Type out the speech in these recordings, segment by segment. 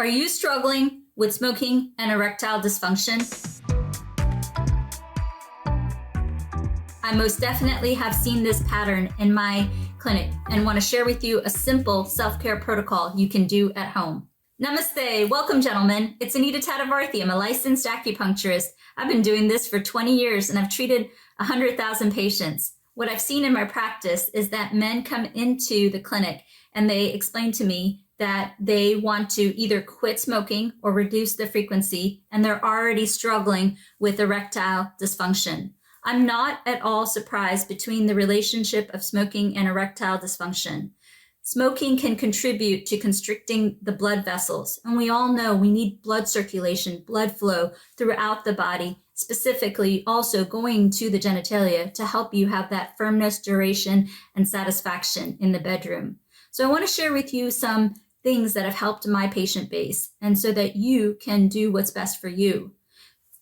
Are you struggling with smoking and erectile dysfunction? I most definitely have seen this pattern in my clinic and want to share with you a simple self-care protocol you can do at home. Namaste. Welcome, gentlemen. It's Anita Tatavarthi. I'm a licensed acupuncturist. I've been doing this for 20 years and I've treated 100,000 patients. What I've seen in my practice is that men come into the clinic and they explain to me that they want to either quit smoking or reduce the frequency, and they're already struggling with erectile dysfunction. I'm not at all surprised between the relationship of smoking and erectile dysfunction. Smoking can contribute to constricting the blood vessels, and we all know we need blood circulation, blood flow throughout the body, specifically also going to the genitalia to help you have that firmness, duration, and satisfaction in the bedroom. So I want to share with you some things that have helped my patient base, and so that you can do what's best for you.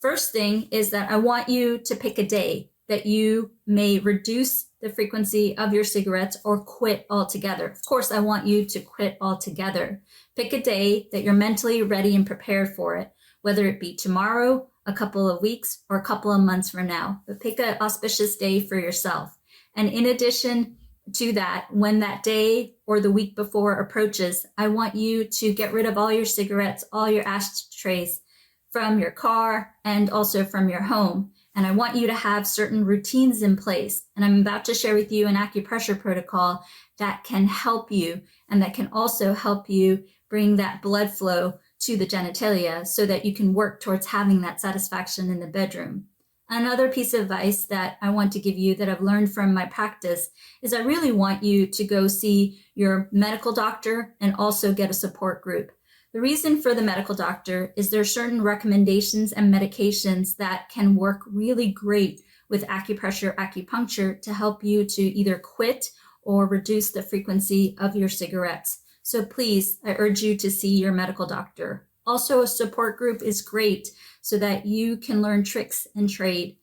First thing is that I want you to pick a day that you may reduce the frequency of your cigarettes or quit altogether. Of course, I want you to quit altogether. Pick a day that you're mentally ready and prepared for it, whether it be tomorrow, a couple of weeks, or a couple of months from now. But pick an auspicious day for yourself. And in addition to that, when that day or the week before approaches, I want you to get rid of all your cigarettes, all your ashtrays from your car and also from your home. And I want you to have certain routines in place. And I'm about to share with you an acupressure protocol that can help you and that can also help you bring that blood flow to the genitalia so that you can work towards having that satisfaction in the bedroom. Another piece of advice that I want to give you that I've learned from my practice is I really want you to go see your medical doctor and also get a support group. The reason for the medical doctor is there are certain recommendations and medications that can work really great with acupressure, acupuncture to help you to either quit or reduce the frequency of your cigarettes. So please, I urge you to see your medical doctor. Also, a support group is great so that you can learn tricks and trade.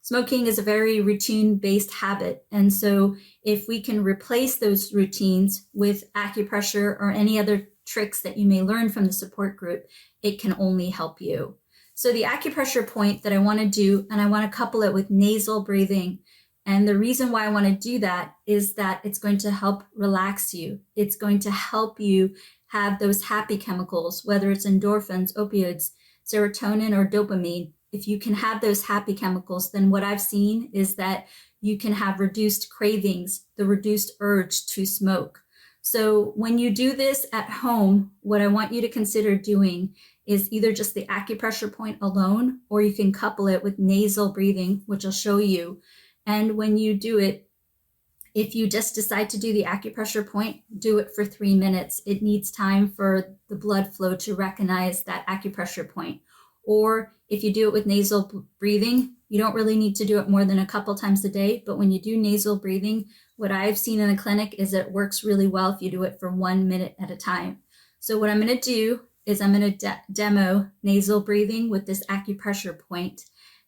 Smoking is a very routine-based habit. And so if we can replace those routines with acupressure or any other tricks that you may learn from the support group, it can only help you. So the acupressure point that I want to do, and I want to couple it with nasal breathing. And the reason why I want to do that is that it's going to help relax you. It's going to help you have those happy chemicals, whether it's endorphins, opioids, serotonin, or dopamine. If you can have those happy chemicals, then what I've seen is that you can have reduced cravings, the reduced urge to smoke. So when you do this at home, what I want you to consider doing is either just the acupressure point alone, or you can couple it with nasal breathing, which I'll show you. And when you do it, if you just decide to do the acupressure point, do it for 3 minutes. It needs time for the blood flow to recognize that acupressure point. Or if you do it with nasal breathing, you don't really need to do it more than a couple times a day. But when you do nasal breathing, what I've seen in the clinic is it works really well if you do it for 1 minute at a time. So what I'm going to do is I'm going to demo nasal breathing with this acupressure point,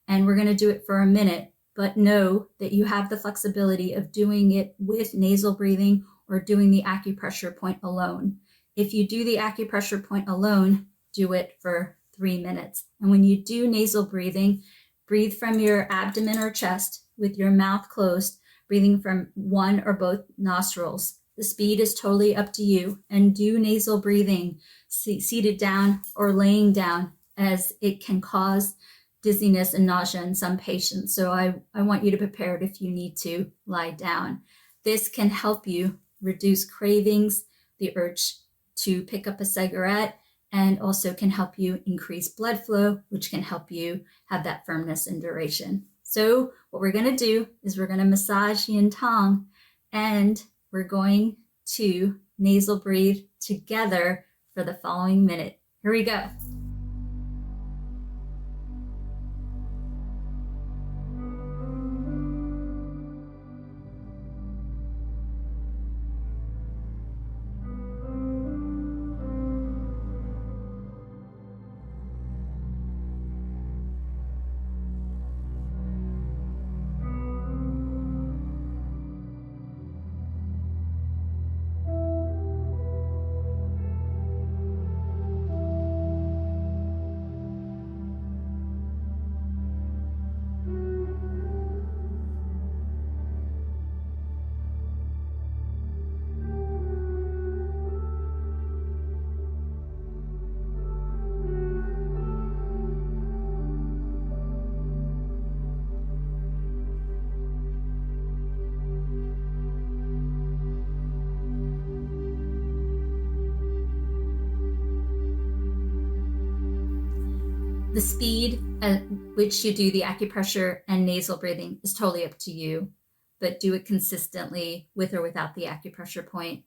and we're going to do it for a minute. But know that you have the flexibility of doing it with nasal breathing or doing the acupressure point alone. If you do the acupressure point alone, do it for 3 minutes. And when you do nasal breathing, breathe from your abdomen or chest with your mouth closed, breathing from one or both nostrils. The speed is totally up to you, and do nasal breathing seated down or laying down, as it can cause dizziness and nausea in some patients. So I want you to prepare it if you need to lie down. This can help you reduce cravings, the urge to pick up a cigarette, and also can help you increase blood flow, which can help you have that firmness and duration. So what we're going to do is we're going to massage yin tong, and we're going to nasal breathe together for the following minute. Here we go. The speed at which you do the acupressure and nasal breathing is totally up to you, but do it consistently with or without the acupressure point.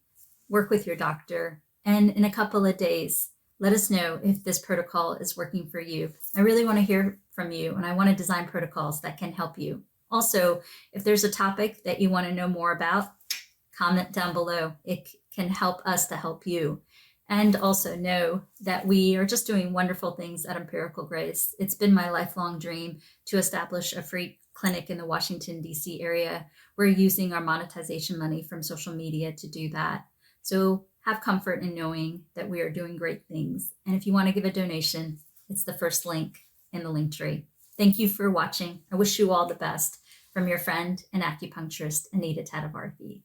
Work with your doctor, and in a couple of days, let us know if this protocol is working for you. I really want to hear from you, and I want to design protocols that can help you. Also, if there's a topic that you want to know more about, comment down below. It can help us to help you. And also know that we are just doing wonderful things at Empirical Grace. It's been my lifelong dream to establish a free clinic in the Washington, D.C. area. We're using our monetization money from social media to do that. So have comfort in knowing that we are doing great things. And if you want to give a donation, it's the first link in the link tree. Thank you for watching. I wish you all the best. From your friend and acupuncturist, Anita Tadavarthi.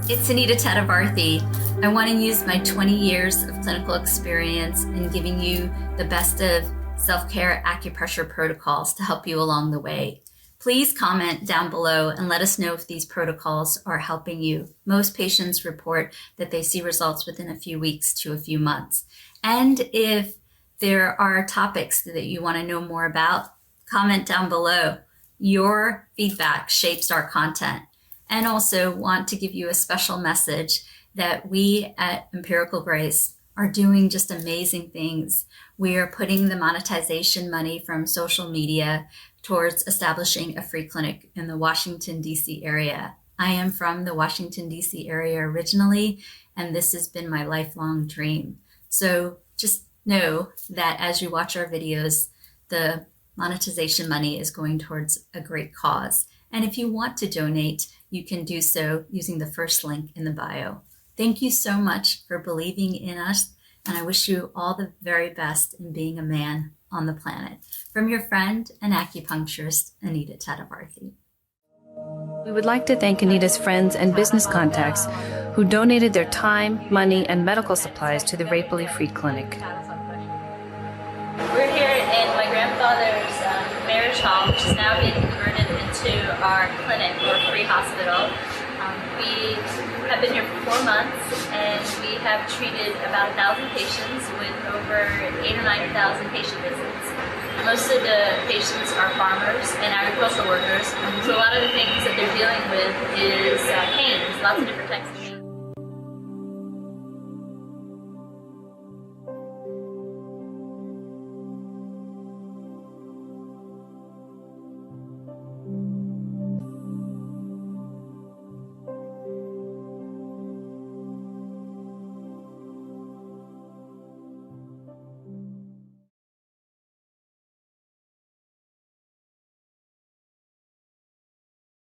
It's Anita Tadavarthi. I want to use my 20 years of clinical experience in giving you the best of self-care acupressure protocols to help you along the way. Please comment down below and let us know if these protocols are helping you. Most patients report that they see results within a few weeks to a few months. And if there are topics that you want to know more about, comment down below. Your feedback shapes our content. And also want to give you a special message that we at Empirical Grace are doing just amazing things. We are putting the monetization money from social media towards establishing a free clinic in the Washington, D.C. area. I am from the Washington, D.C. area originally, and this has been my lifelong dream. So just know that as you watch our videos, the monetization money is going towards a great cause. And if you want to donate, you can do so using the first link in the bio. Thank you so much for believing in us, and I wish you all the very best in being a man on the planet. From your friend and acupuncturist, Anita Tadavarthi. We would like to thank Anita's friends and business contacts who donated their time, money, and medical supplies to the Rapely Free Clinic. We're here in my grandfather's marriage hall, which is now being converted into our clinic or free hospital. We have been here for 4 months, and we have treated about 1,000 patients with over 8,000 or 9,000 patient visits. Most of the patients are farmers and agricultural workers, so a lot of the things that they're dealing with is pains, lots of different types of